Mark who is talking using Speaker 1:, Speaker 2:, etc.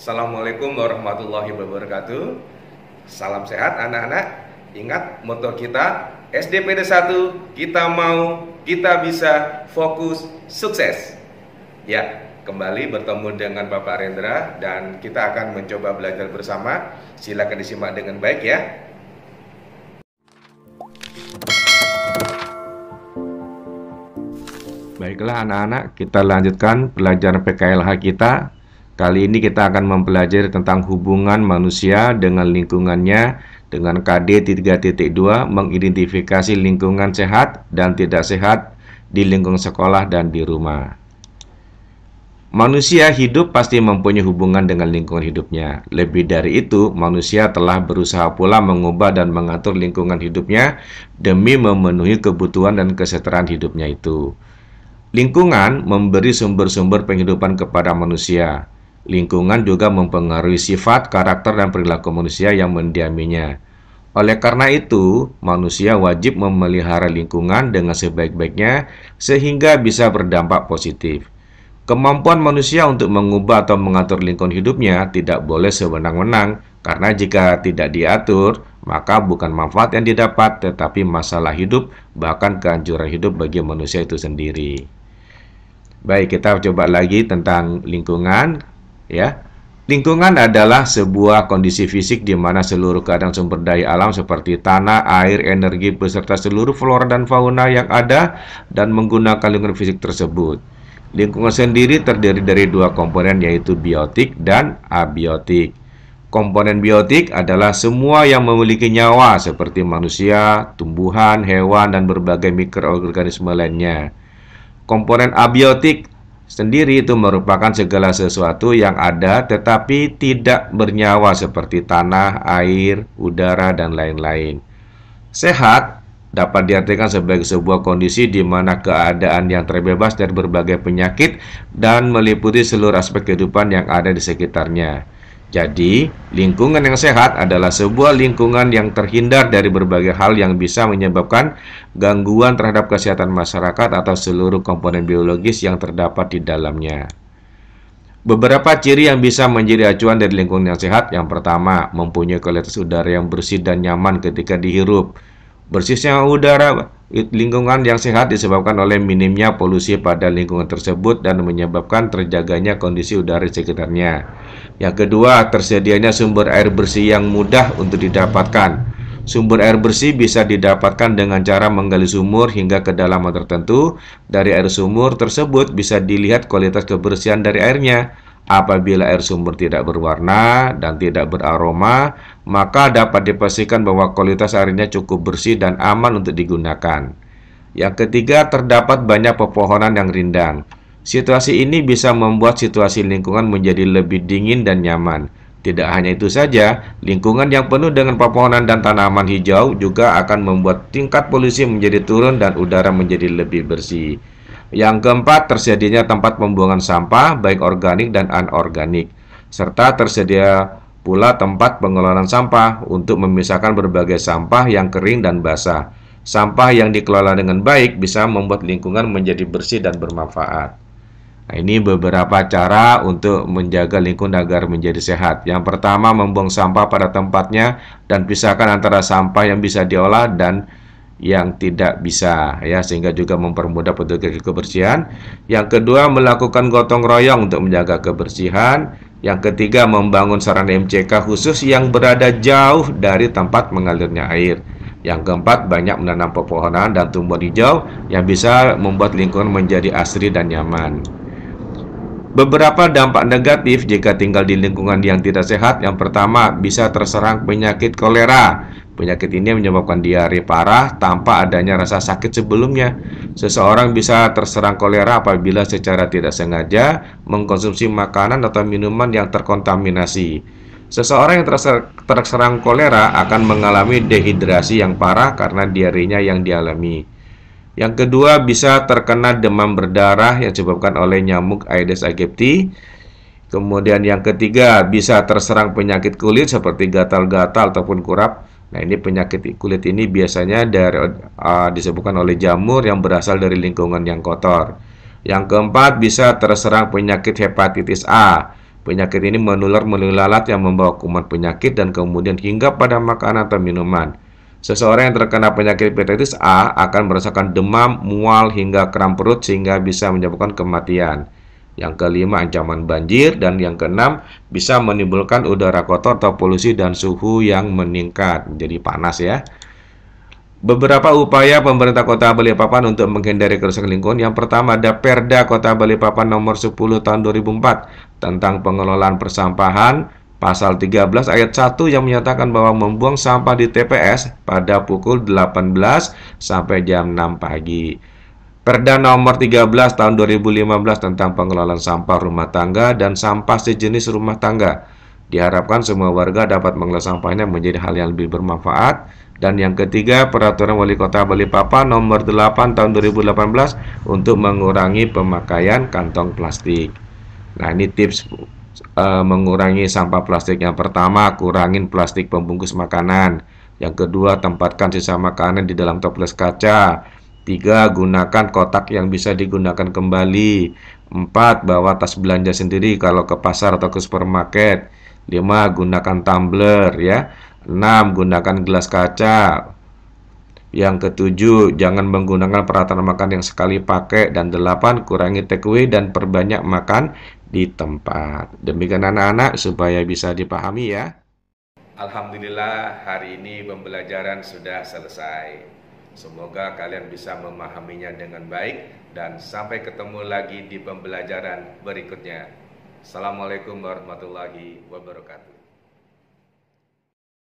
Speaker 1: Assalamualaikum warahmatullahi wabarakatuh. Salam sehat anak-anak. Ingat moto kita SDPD 1, kita mau, kita bisa, fokus, sukses. Ya, kembali bertemu dengan Bapak Rendra dan kita akan mencoba belajar bersama. Silakan disimak dengan baik ya. Baiklah anak-anak, kita lanjutkan pelajaran PKLH kita. Kali ini kita akan mempelajari tentang hubungan manusia dengan lingkungannya dengan KD 3.2, mengidentifikasi lingkungan sehat dan tidak sehat di lingkungan sekolah dan di rumah. Manusia hidup pasti mempunyai hubungan dengan lingkungan hidupnya. Lebih dari itu, manusia telah berusaha pula mengubah dan mengatur lingkungan hidupnya demi memenuhi kebutuhan dan kesejahteraan hidupnya itu. Lingkungan memberi sumber-sumber penghidupan kepada manusia. Lingkungan juga mempengaruhi sifat, karakter, dan perilaku manusia yang mendiaminya. Oleh karena itu, manusia wajib memelihara lingkungan dengan sebaik-baiknya sehingga bisa berdampak positif. Kemampuan manusia untuk mengubah atau mengatur lingkungan hidupnya tidak boleh sewenang-wenang, karena jika tidak diatur, maka bukan manfaat yang didapat, tetapi masalah hidup, bahkan kehancuran hidup bagi manusia itu sendiri. Baik, kita coba lagi tentang lingkungan. Ya, lingkungan adalah sebuah kondisi fisik di mana seluruh keadaan sumber daya alam seperti tanah, air, energi, beserta seluruh flora dan fauna yang ada dan menggunakan lingkungan fisik tersebut. Lingkungan sendiri terdiri dari dua komponen, yaitu biotik dan abiotik. Komponen biotik adalah semua yang memiliki nyawa seperti manusia, tumbuhan, hewan, dan berbagai mikroorganisme lainnya. Komponen abiotik sendiri itu merupakan segala sesuatu yang ada tetapi tidak bernyawa seperti tanah, air, udara, dan lain-lain. Sehat dapat diartikan sebagai sebuah kondisi di mana keadaan yang terbebas dari berbagai penyakit dan meliputi seluruh aspek kehidupan yang ada di sekitarnya. Jadi, lingkungan yang sehat adalah sebuah lingkungan yang terhindar dari berbagai hal yang bisa menyebabkan gangguan terhadap kesehatan masyarakat atau seluruh komponen biologis yang terdapat di dalamnya. Beberapa ciri yang bisa menjadi acuan dari lingkungan yang sehat. Yang pertama, mempunyai kualitas udara yang bersih dan nyaman ketika dihirup. Bersihnya udara lingkungan yang sehat disebabkan oleh minimnya polusi pada lingkungan tersebut dan menyebabkan terjaganya kondisi udara di sekitarnya. Yang kedua, tersedianya sumber air bersih yang mudah untuk didapatkan. Sumber air bersih bisa didapatkan dengan cara menggali sumur hingga kedalaman tertentu. Dari air sumur tersebut bisa dilihat kualitas kebersihan dari airnya. Apabila air sumber tidak berwarna dan tidak beraroma, maka dapat dipastikan bahwa kualitas airnya cukup bersih dan aman untuk digunakan. Yang ketiga, terdapat banyak pepohonan yang rindang. Situasi ini bisa membuat situasi lingkungan menjadi lebih dingin dan nyaman. Tidak hanya itu saja, lingkungan yang penuh dengan pepohonan dan tanaman hijau juga akan membuat tingkat polusi menjadi turun dan udara menjadi lebih bersih. Yang keempat, tersedianya tempat pembuangan sampah, baik organik dan anorganik, serta tersedia pula tempat pengelolaan sampah untuk memisahkan berbagai sampah yang kering dan basah. Sampah yang dikelola dengan baik bisa membuat lingkungan menjadi bersih dan bermanfaat. Nah, ini beberapa cara untuk menjaga lingkungan agar menjadi sehat. Yang pertama, membuang sampah pada tempatnya dan pisahkan antara sampah yang bisa diolah dan yang tidak bisa, ya, sehingga juga mempermudah petugas kebersihan. Yang kedua, melakukan gotong royong untuk menjaga kebersihan. Yang ketiga, membangun sarana MCK khusus yang berada jauh dari tempat mengalirnya air. Yang keempat, banyak menanam pepohonan dan tumbuhan hijau yang bisa membuat lingkungan menjadi asri dan nyaman. Beberapa dampak negatif jika tinggal di lingkungan yang tidak sehat. Yang pertama, bisa terserang penyakit kolera. Penyakit ini menyebabkan diare parah tanpa adanya rasa sakit sebelumnya. Seseorang bisa terserang kolera apabila secara tidak sengaja mengkonsumsi makanan atau minuman yang terkontaminasi. Seseorang yang terserang kolera akan mengalami dehidrasi yang parah karena diarenya yang dialami. Yang kedua, bisa terkena demam berdarah yang disebabkan oleh nyamuk Aedes aegypti. Kemudian yang ketiga, bisa terserang penyakit kulit seperti gatal-gatal ataupun kurap. Nah, ini penyakit kulit ini biasanya disebabkan oleh jamur yang berasal dari lingkungan yang kotor. Yang keempat, bisa terserang penyakit hepatitis A. Penyakit ini menular melalui lalat yang membawa kuman penyakit dan kemudian hingga pada makanan atau minuman. Seseorang yang terkena penyakit hepatitis A akan merasakan demam, mual, hingga kram perut sehingga bisa menyebabkan kematian. Yang kelima, ancaman banjir. Dan yang keenam, bisa menimbulkan udara kotor atau polusi dan suhu yang meningkat, menjadi panas ya. Beberapa upaya pemerintah Kota Balikpapan untuk menghindari kerusakan lingkungan. Yang pertama ada Perda Kota Balikpapan nomor 10 tahun 2004 tentang pengelolaan persampahan, pasal 13 ayat 1 yang menyatakan bahwa membuang sampah di TPS pada pukul 18 sampai jam 6 pagi. Perda nomor 13 tahun 2015 tentang pengelolaan sampah rumah tangga dan sampah sejenis rumah tangga. Diharapkan semua warga dapat mengelola sampahnya menjadi hal yang lebih bermanfaat. Dan yang ketiga, Peraturan Wali Kota Balikpapan nomor 8 tahun 2018 untuk mengurangi pemakaian kantong plastik. Nah, ini tips mengurangi sampah plastik. Yang pertama, kurangin plastik pembungkus makanan. Yang kedua, tempatkan sisa makanan di dalam toples kaca. 3. Gunakan kotak yang bisa digunakan kembali. 4. Bawa tas belanja sendiri kalau ke pasar atau ke supermarket. 5. Gunakan tumbler ya. 6. Gunakan gelas kaca. Yang ketujuh, jangan menggunakan peralatan makan yang sekali pakai. Dan 8. Kurangi take away dan perbanyak makan di tempat. Demikian anak-anak supaya bisa dipahami ya. Alhamdulillah hari ini pembelajaran sudah selesai. Semoga kalian bisa memahaminya dengan baik dan sampai ketemu lagi di pembelajaran berikutnya. Assalamualaikum warahmatullahi wabarakatuh.